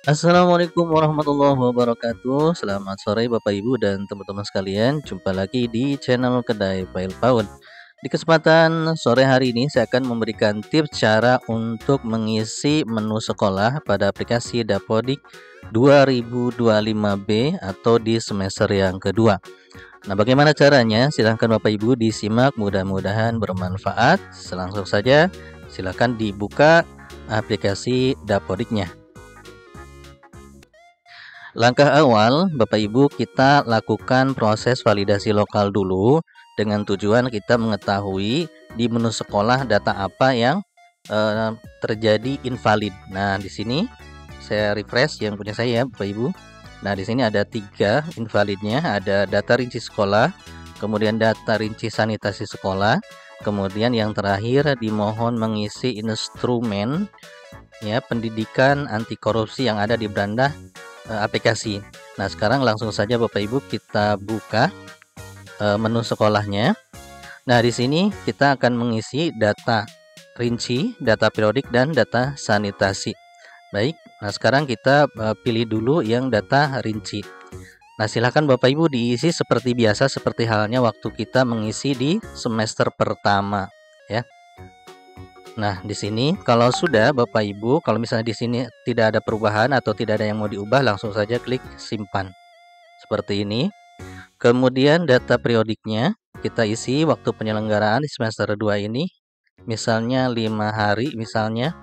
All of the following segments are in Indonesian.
Assalamualaikum warahmatullahi wabarakatuh. Selamat sore Bapak Ibu dan teman-teman sekalian. Jumpa lagi di channel Kedai File Paun. Di kesempatan sore hari ini saya akan memberikan tips cara untuk mengisi menu sekolah pada aplikasi Dapodik 2025B atau di semester yang kedua. Nah, bagaimana caranya? Silahkan Bapak Ibu disimak, mudah-mudahan bermanfaat. Langsung saja silahkan dibuka aplikasi Dapodiknya. Langkah awal, Bapak Ibu, kita lakukan proses validasi lokal dulu dengan tujuan kita mengetahui di menu sekolah data apa yang terjadi invalid. Nah, di sini saya refresh yang punya saya, Bapak Ibu. Nah, di sini ada 3 invalidnya, ada data rinci sekolah, kemudian data rinci sanitasi sekolah, kemudian yang terakhir dimohon mengisi instrumen ya pendidikan anti korupsi yang ada di beranda aplikasi. Nah, sekarang langsung saja Bapak Ibu kita buka menu sekolahnya. Nah, di sini kita akan mengisi data rinci, data periodik, dan data sanitasi. Baik, nah sekarang kita pilih dulu yang data rinci. Nah, silakan Bapak Ibu diisi seperti biasa, seperti halnya waktu kita mengisi di semester pertama, ya. Nah, di sini kalau sudah Bapak Ibu, kalau misalnya di sini tidak ada perubahan atau tidak ada yang mau diubah, langsung saja klik simpan. Seperti ini. Kemudian data periodiknya kita isi waktu penyelenggaraan di semester 2 ini. Misalnya 5 hari misalnya.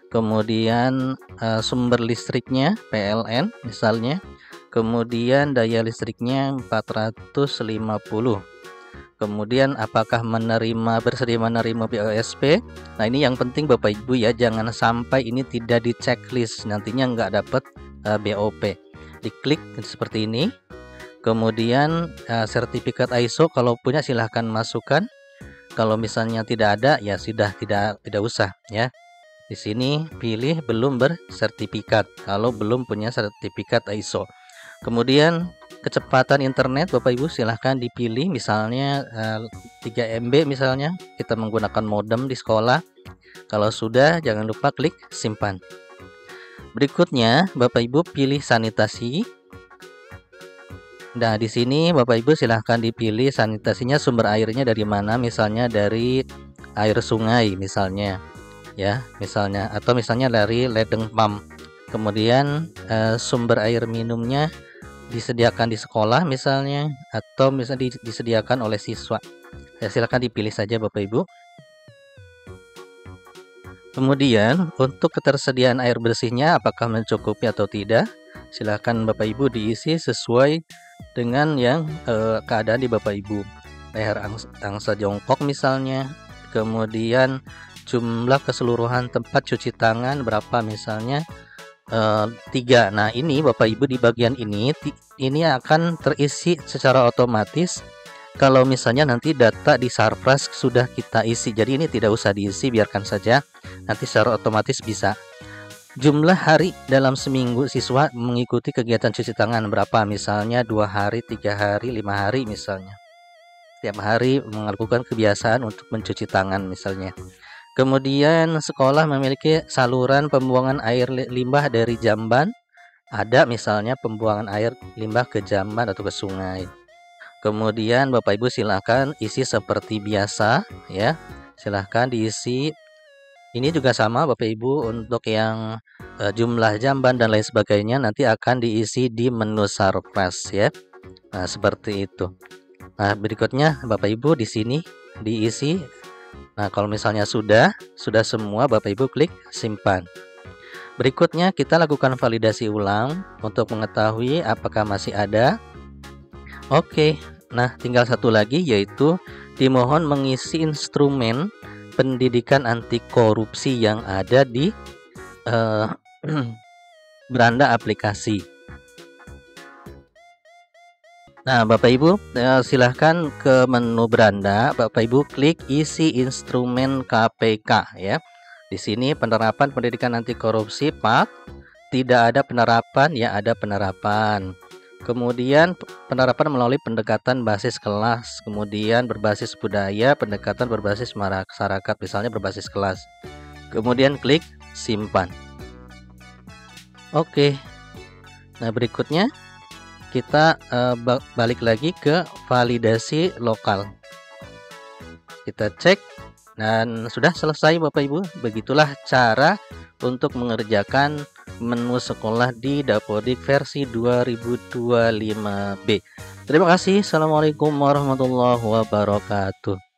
Kemudian sumber listriknya PLN misalnya. Kemudian daya listriknya 450. Kemudian apakah bersedia menerima BOSP? Nah, ini yang penting Bapak Ibu ya, jangan sampai ini tidak di checklist, nantinya nggak dapat BOP. Diklik seperti ini. Kemudian sertifikat ISO kalau punya silahkan masukkan. Kalau misalnya tidak ada ya sudah tidak usah ya. Di sini pilih belum bersertifikat kalau belum punya sertifikat ISO. Kemudian kecepatan internet Bapak Ibu silahkan dipilih, misalnya 3 MB misalnya, kita menggunakan modem di sekolah. Kalau sudah jangan lupa klik simpan. Berikutnya Bapak Ibu pilih sanitasi. Nah, di sini Bapak Ibu silahkan dipilih sanitasinya, sumber airnya dari mana, misalnya dari air sungai misalnya ya, misalnya, atau misalnya dari ledeng pump. Kemudian sumber air minumnya disediakan di sekolah misalnya, atau misalnya disediakan oleh siswa. Ya, silakan dipilih saja Bapak Ibu. Kemudian untuk ketersediaan air bersihnya apakah mencukupi atau tidak, silakan Bapak Ibu diisi sesuai dengan yang keadaan di Bapak Ibu. Leher angsa jongkok misalnya, kemudian jumlah keseluruhan tempat cuci tangan berapa misalnya 3. Nah, ini Bapak Ibu di bagian ini akan terisi secara otomatis kalau misalnya nanti data di Sarpras sudah kita isi. Jadi ini tidak usah diisi, biarkan saja, nanti secara otomatis bisa. Jumlah hari dalam seminggu siswa mengikuti kegiatan cuci tangan berapa, misalnya 2 hari, 3 hari, 5 hari misalnya. Setiap hari melakukan kebiasaan untuk mencuci tangan misalnya. Kemudian sekolah memiliki saluran pembuangan air limbah dari jamban. Ada misalnya pembuangan air limbah ke jamban atau ke sungai. Kemudian Bapak Ibu silakan isi seperti biasa ya. Silahkan diisi. Ini juga sama Bapak Ibu, untuk yang jumlah jamban dan lain sebagainya nanti akan diisi di menu Sarpras ya. Nah, seperti itu. Nah, berikutnya Bapak Ibu di sini diisi. Nah, kalau misalnya sudah semua, Bapak Ibu klik simpan. Berikutnya kita lakukan validasi ulang untuk mengetahui apakah masih ada. Oke, nah tinggal satu lagi, yaitu dimohon mengisi instrumen pendidikan anti korupsi yang ada di beranda aplikasi. Nah, Bapak Ibu silahkan ke menu beranda, Bapak Ibu klik isi instrumen KPK ya. Di sini penerapan pendidikan anti korupsi Pak, tidak ada penerapan ya, ada penerapan. Kemudian penerapan melalui pendekatan basis kelas, kemudian berbasis budaya, pendekatan berbasis masyarakat misalnya berbasis kelas. Kemudian klik simpan. Oke, nah berikutnya kita balik lagi ke validasi lokal. Kita cek dan sudah selesai Bapak Ibu. Begitulah cara untuk mengerjakan menu sekolah di Dapodik versi 2025B. Terima kasih. Assalamualaikum warahmatullahi wabarakatuh.